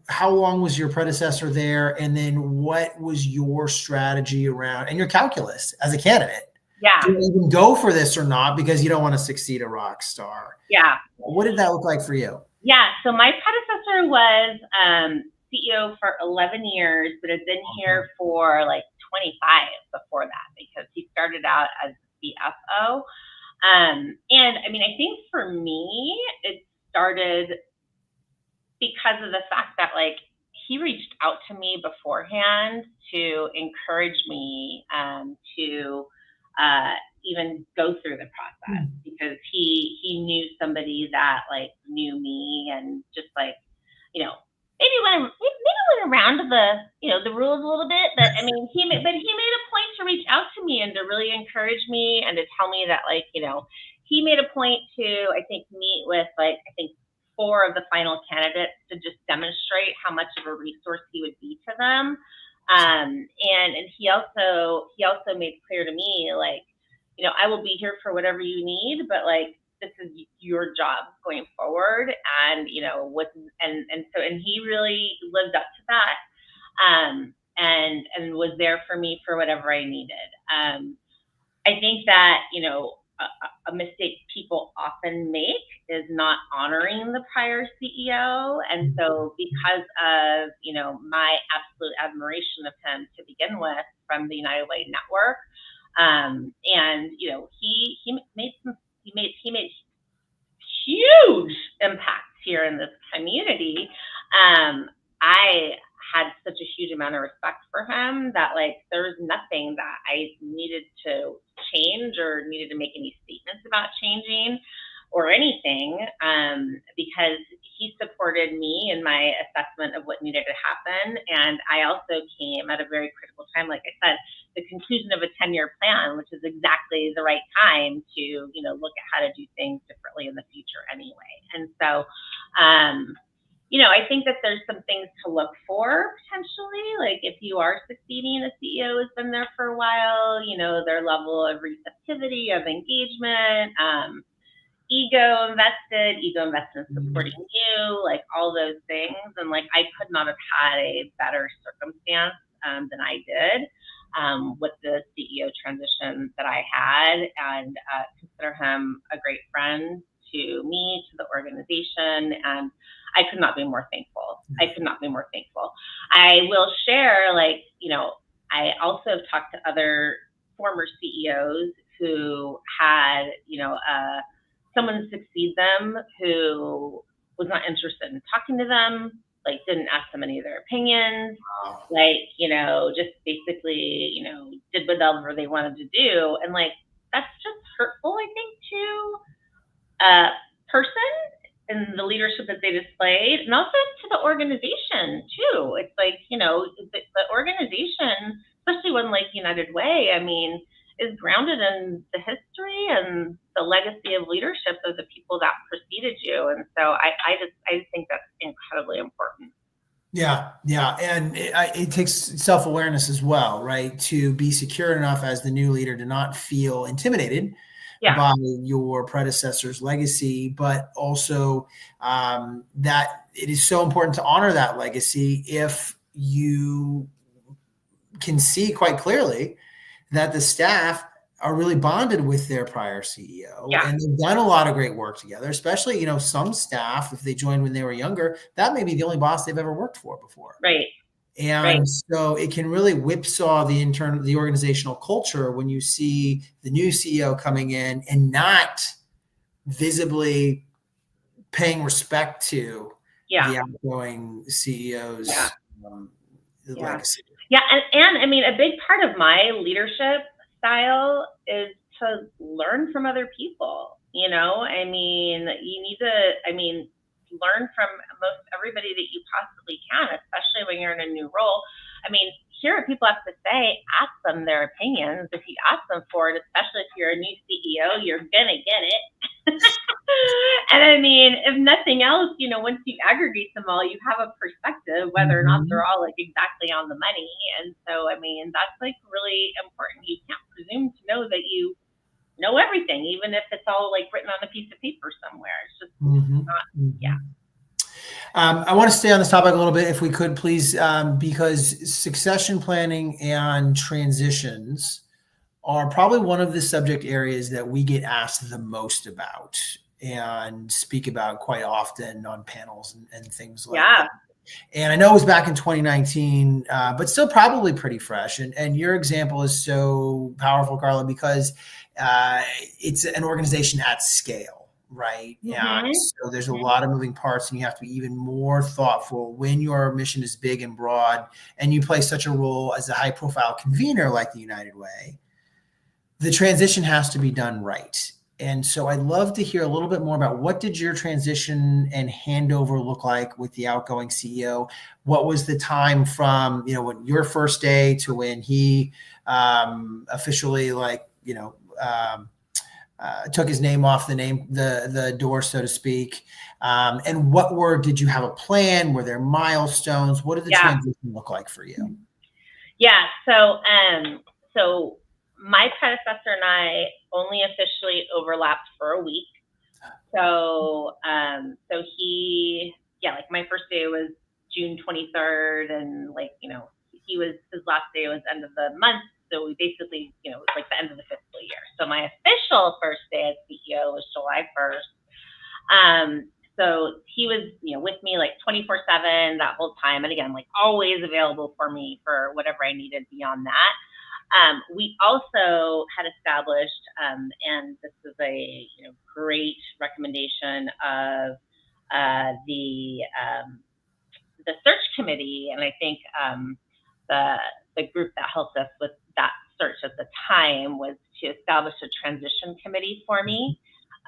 how long was your predecessor there? And then what was your strategy around and your calculus as a candidate? Yeah. Do you even go for this or not because you don't want to succeed a rock star? Yeah. What did that look like for you? Yeah. So my predecessor was CEO for 11 years, but had been here for like 25 before that because he started out as CFO. And I mean, I think for me, it started because of the fact that like he reached out to me beforehand to encourage me to even go through the process because he knew somebody that like knew me and just like maybe went around the rules a little bit, but I mean he made a point to reach out to me and to really encourage me and to tell me that like he made a point to I think meet with like I think 4 of the final candidates to just demonstrate how much of a resource he would be to them. And he also made clear to me like, I will be here for whatever you need, but like this is your job going forward. And and he really lived up to that. And was there for me for whatever I needed. I think that, a mistake people often make is not honoring the prior CEO. And so because of, my absolute admiration of him to begin with from the United Way network, and, he made huge impacts here in this community. I had such a huge amount of respect for him that like there was nothing that I needed to change or needed to make any statements about changing or anything, because he supported me in my assessment of what needed to happen. And I also came at a very critical time, like I said, the conclusion of a 10-year plan, which is exactly the right time to, look at how to do things differently in the future anyway. And so, I think that there's some things to look for potentially, like if you are succeeding a CEO who's been there for a while, their level of receptivity, of engagement, ego invested in supporting you, like all those things. And like I could not have had a better circumstance than I did with the CEO transition that I had, and consider him a great friend to me, to the organization, and I could not be more thankful. I could not be more thankful. I will share, I also have talked to other former CEOs who had, someone succeed them who was not interested in talking to them, like didn't ask them any of their opinions, like, just basically, did whatever they wanted to do. And like, that's just hurtful, I think, to a person and the leadership that they displayed, and also to the organization too. It's like, the organization, especially one like United Way, I mean, is grounded in the history and the legacy of leadership of the people that preceded you. And so I just think that's incredibly important. Yeah, yeah, and it takes self-awareness as well, right? To be secure enough as the new leader to not feel intimidated by your predecessor's legacy, but also that it is so important to honor that legacy if you can see quite clearly that the staff are really bonded with their prior CEO, and they've done a lot of great work together, especially, some staff, if they joined when they were younger, that may be the only boss they've ever worked for before. Right. And so it can really whipsaw the organizational culture when you see the new CEO coming in and not visibly paying respect to the outgoing CEO's legacy. Yeah, and I mean, a big part of my leadership style is to learn from other people. I mean, you need to, learn from most everybody that you possibly can, especially when you're in a new role. I mean, hear what people have to say, ask them their opinions. If you ask them for it, especially if you're a new CEO, you're gonna get it. And I mean, if nothing else, once you aggregate them all, you have a perspective, whether or not they're all like exactly on the money. And so, I mean, that's like really important. You can't presume to know that you know everything, even if it's all like written on a piece of paper somewhere. It's just not, I want to stay on this topic a little bit, if we could, please, because succession planning and transitions are probably one of the subject areas that we get asked the most about and speak about quite often on panels and things like that. And I know it was back in 2019, but still probably pretty fresh. And your example is so powerful, Carla, because it's an organization at scale, right? And so there's a lot of moving parts, and you have to be even more thoughtful when your mission is big and broad, and you play such a role as a high-profile convener like the United Way. The transition has to be done right. And so I'd love to hear a little bit more about what did your transition and handover look like with the outgoing CEO? What was the time from, when your first day to when he officially took his name off the door, so to speak? And did you have a plan? Were there milestones? What did the transition look like for you? Yeah. So my predecessor and I only officially overlapped for a week. So my first day was June 23rd, and his last day was end of the month. So we basically, it was like the end of the fiscal year. So my official first day as CEO was July 1st. So he was, with me like 24/7 that whole time. And again, like always available for me for whatever I needed beyond that. We also had established, and this is a great recommendation of the search committee, and I think the group that helped us with that search at the time was to establish a transition committee for me,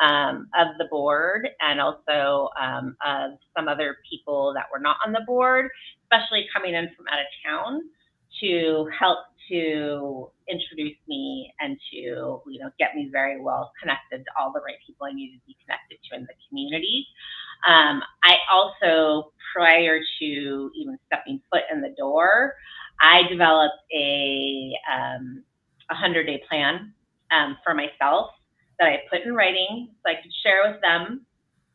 of the board, and also of some other people that were not on the board, especially coming in from out of town, to help to introduce me and to get me very well connected to all the right people I needed to be connected to in the community. I also, prior to even stepping foot in the door, I developed a 100-day plan for myself that I put in writing so I could share with them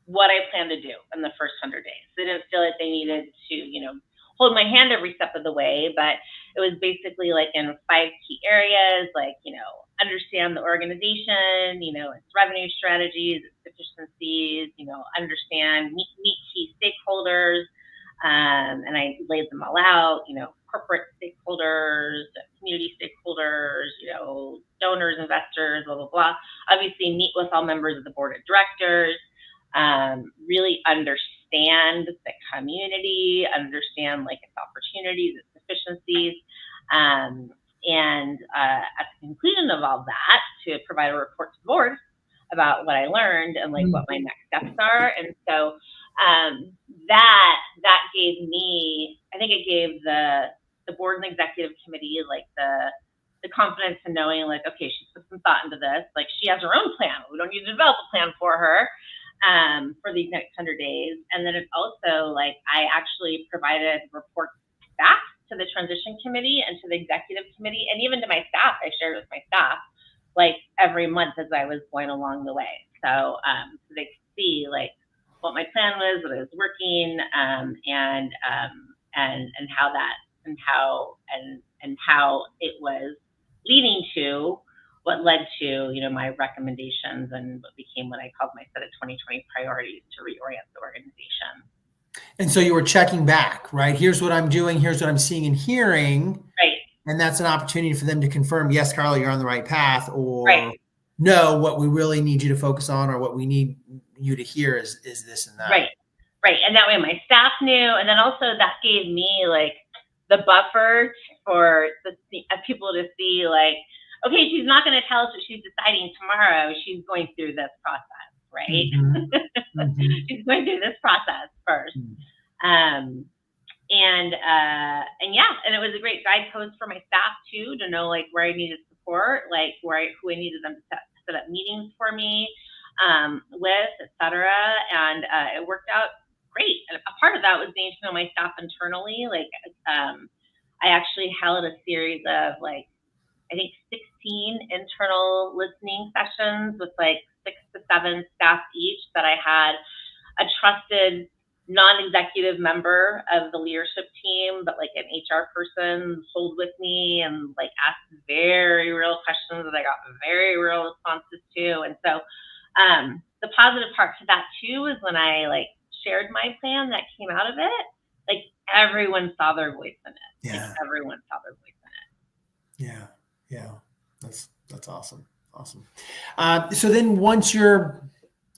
what I plan to do in the first 100 days. They didn't feel like they needed to, hold my hand every step of the way, but it was basically like in 5 key areas, like, understand the organization, its revenue strategies, its efficiencies, understand, meet key stakeholders, and I laid them all out, corporate stakeholders, community stakeholders, donors, investors, blah, blah, blah. Obviously meet with all members of the board of directors, really understand the community, understand like its opportunities, its efficiencies, and at the conclusion of all that, to provide a report to the board about what I learned and like what my next steps are. And so that gave me, I think it gave the board and executive committee like the confidence in knowing like, okay, she's put some thought into this. Like she has her own plan. We don't need to develop a plan for her for these next 100 days. And then it's also like I actually provided reports back to the transition committee and to the executive committee and even to my staff. I shared with my staff like every month as I was going along the way. So they could see like what my plan was, what I was working, and how that and how it was leading to what led to my recommendations and what became what I called my set of 2020 priorities to reorient the organization. And so you were checking back, right? Here's what I'm doing. Here's what I'm seeing and hearing. Right. And that's an opportunity for them to confirm, yes, Carla, you're on the right path, or right. no, what we really need you to focus on or what we need you to hear is this and that. Right. Right. And that way my staff knew. And then also that gave me like the buffer for the people to see like, okay, she's not going to tell us what she's deciding tomorrow. She's going through this process, right? Mm-hmm. She's going through this process first. Mm-hmm. And yeah, and it was a great guidepost for my staff too, to know like where I needed support, like who I needed them to set up meetings for me with, etc. And it worked out great. And a part of that was getting to know my staff internally. Like I actually held a series of like, I think 16 internal listening sessions with like 6 to 7 staff each that I had a trusted non-executive member of the leadership team, but like an HR person hold with me and like ask very real questions that I got very real responses to. And so the positive part to that too is when I like shared my plan that came out of it, like everyone saw their voice in it. Yeah. Like everyone saw their voice in it. Yeah. Yeah. That's awesome. Awesome. So then once your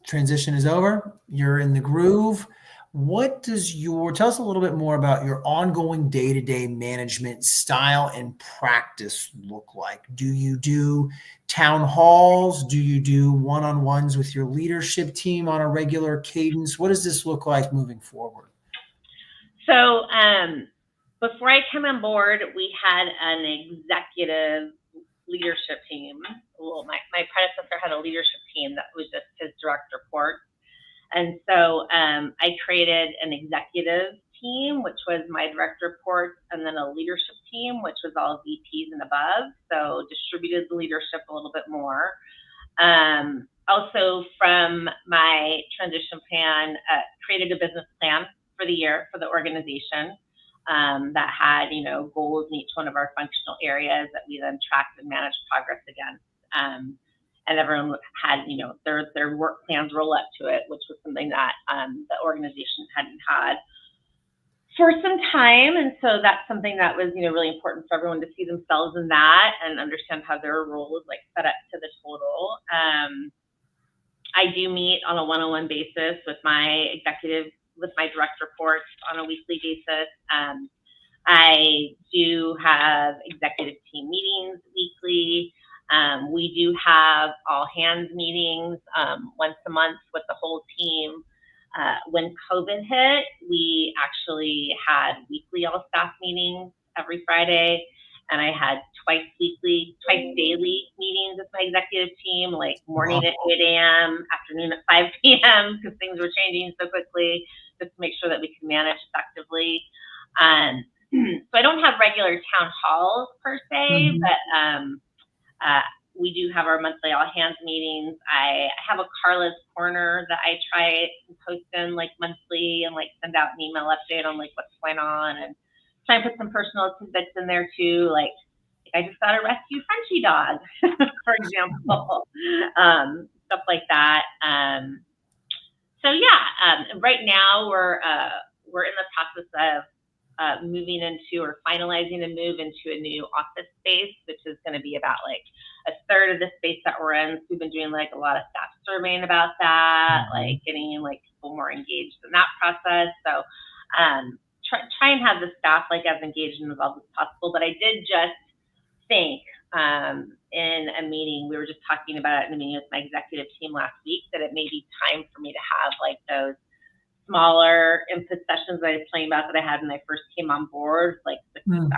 transition is over, you're in the groove. Tell us a little bit more about your ongoing day-to-day management style and practice look like? Do you do town halls? Do you do one-on-ones with your leadership team on a regular cadence? What does this look like moving forward? So before I came on board, we had an executive leadership team. Well, my predecessor had a leadership team that was just his direct report. And so I created an executive team, which was my direct reports, and then a leadership team, which was all VPs and above. So distributed the leadership a little bit more. Also from my transition plan, created a business plan for the year for the organization. that had, goals in each one of our functional areas that we then tracked and managed progress against. And everyone had, their work plans roll up to it, which was something that the organization hadn't had for some time. And so that's something that was, really important for everyone to see themselves in that and understand how their role is like set up to the total. I do meet on a one-on-one basis with my direct reports on a weekly basis. I do have executive team meetings weekly. We do have all hands meetings once a month with the whole team. When COVID hit, we actually had weekly all staff meetings every Friday, and I had twice daily meetings with my executive team, like morning at 8 a.m., afternoon at 5 p.m., because things were changing so quickly, just to make sure that we could manage effectively. So I don't have regular town halls per se, but we do have our monthly all hands meetings. I have a Carla's Corner that I try to post in like monthly and like send out an email update on like what's going on, and try and put some personal tidbits in there too. Like I just got a rescue Frenchie dog, for example, stuff like that. So yeah, right now we're in the process of moving into or finalizing a move into a new office space, which is going to be about like a third of the space that we're in. So we've been doing like a lot of staff surveying about that, like getting like people more engaged in that process. So try and have the staff like as engaged and involved as possible. But I did just think in a meeting, we were just talking about it in a meeting with my executive team last week, that it may be time for me to have like those smaller input sessions that I was telling about that I had when I first came on board, like 6 to 7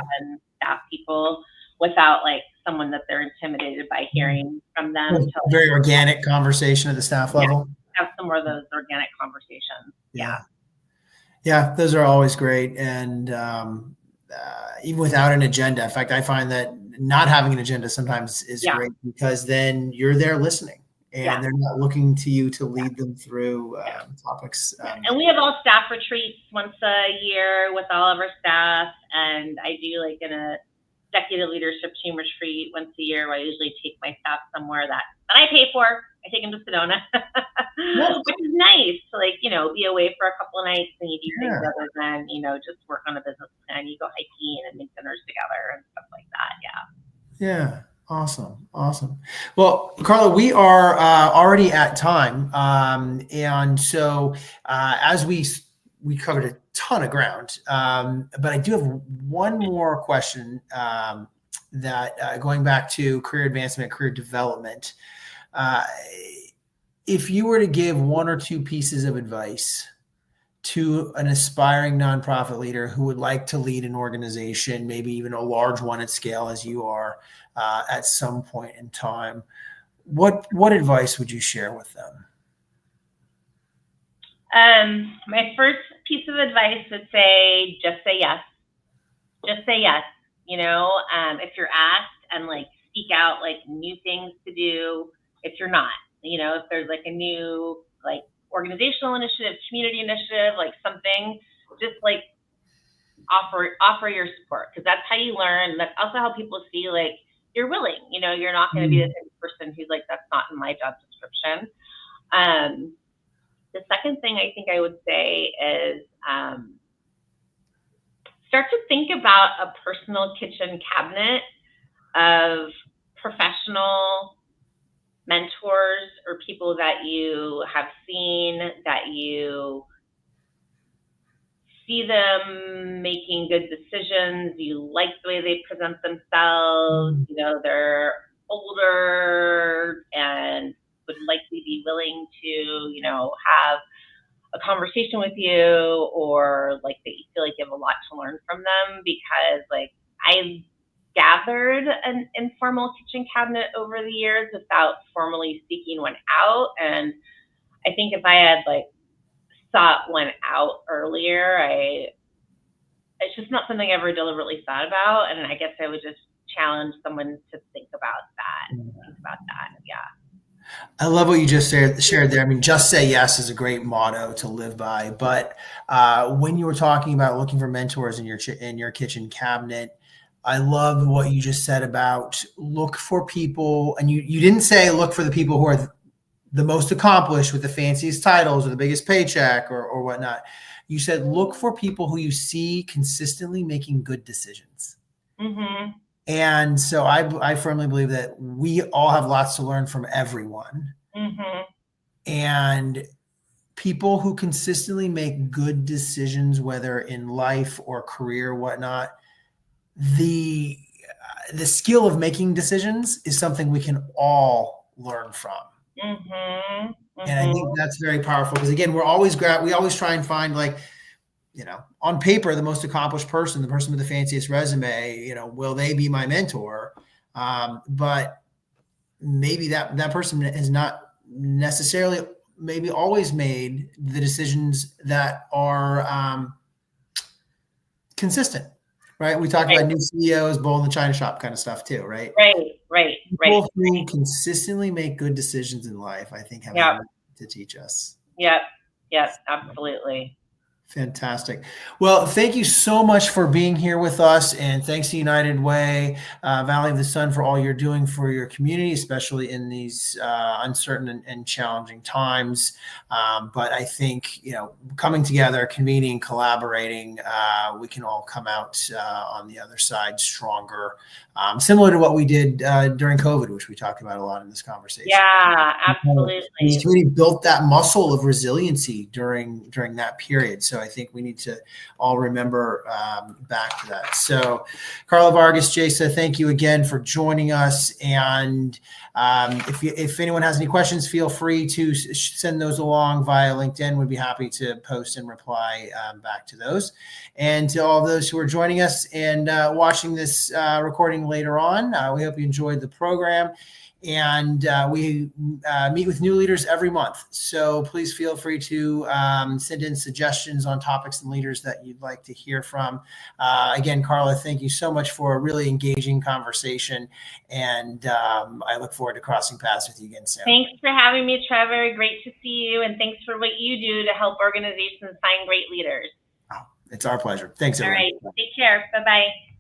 staff people, without like someone that they're intimidated by hearing from them. Very organic conversation at the staff level. Have some more of those organic conversations. Yeah, those are always great. And even without an agenda, in fact, I find that not having an agenda sometimes is great, because then you're there listening. And they're not looking to you to lead them through topics. And we have all staff retreats once a year with all of our staff. And I do like an executive leadership team retreat once a year, where I usually take my staff somewhere that I pay for. I take them to Sedona, which is nice to like, be away for a couple of nights and you do things other than, just work on a business plan. You go hiking and make dinners together and stuff like that. Yeah. Awesome. Well, Carla, we are already at time. And so as we covered a ton of ground, but I do have one more question that going back to career advancement, career development. If you were to give one or two pieces of advice to an aspiring nonprofit leader who would like to lead an organization, maybe even a large one at scale as you are at some point in time, what advice would you share with them? My first piece of advice would say, just say yes. Just say yes. If you're asked, and like speak out like new things to do. If you're not, if there's like a new like organizational initiative, community initiative, like something, just like offer your support, because that's how you learn. That's also how people see like you're willing. You're not going to be the type of person who's like, that's not in my job description. The second thing I think I would say is start to think about a personal kitchen cabinet of professional mentors or people that you have seen, that you see them making good decisions, you like the way they present themselves, they're older and would likely be willing to, have a conversation with you, or like that you feel like you have a lot to learn from them. Because like I've gathered an informal kitchen cabinet over the years without formally seeking one out. And I think if I had like sought one out earlier, it's just not something I ever deliberately thought about. And I guess I would just challenge someone to think about that. Yeah. I love what you just shared there. I mean, just say yes is a great motto to live by. But when you were talking about looking for mentors in your kitchen cabinet, I love what you just said about look for people, and you didn't say look for the people who are the most accomplished with the fanciest titles or the biggest paycheck or whatnot. You said look for people who you see consistently making good decisions. Mm-hmm. And so I firmly believe that we all have lots to learn from everyone. Mm-hmm. And people who consistently make good decisions, whether in life or career, or whatnot, the the skill of making decisions is something we can all learn from. Mm-hmm. And I think Mm-hmm. that's very powerful because again, we always try and find like, on paper, the most accomplished person, the person with the fanciest resume, will they be my mentor? But maybe that person has not necessarily maybe always made the decisions that are consistent, right? We talked Right. about new CEOs, bull in the China shop kind of stuff too, right? Right. Right. Right. People who consistently make good decisions in life, I think, have a Yep. lot to teach us. Yep. Yep. Absolutely. Fantastic. Well, thank you so much for being here with us. And thanks to United Way, Valley of the Sun, for all you're doing for your community, especially in these uncertain and challenging times. But I think, coming together, convening, collaborating, we can all come out on the other side stronger, similar to what we did during COVID, which we talked about a lot in this conversation. Yeah, absolutely. We really built that muscle of resiliency during that period. So I think we need to all remember back to that. So, Carla Vargas, Jasa, thank you again for joining us. And if anyone has any questions, feel free to send those along via LinkedIn. We'd be happy to post and reply back to those. And to all those who are joining us and watching this recording later on, we hope you enjoyed the program. And we meet with new leaders every month. So please feel free to send in suggestions on topics and leaders that you'd like to hear from. Again, Carla, thank you so much for a really engaging conversation. And I look forward to crossing paths with you again soon. Thanks for having me, Trevor. Great to see you. And thanks for what you do to help organizations find great leaders. Oh, it's our pleasure. Thanks, everyone. All right. Take care. Bye-bye.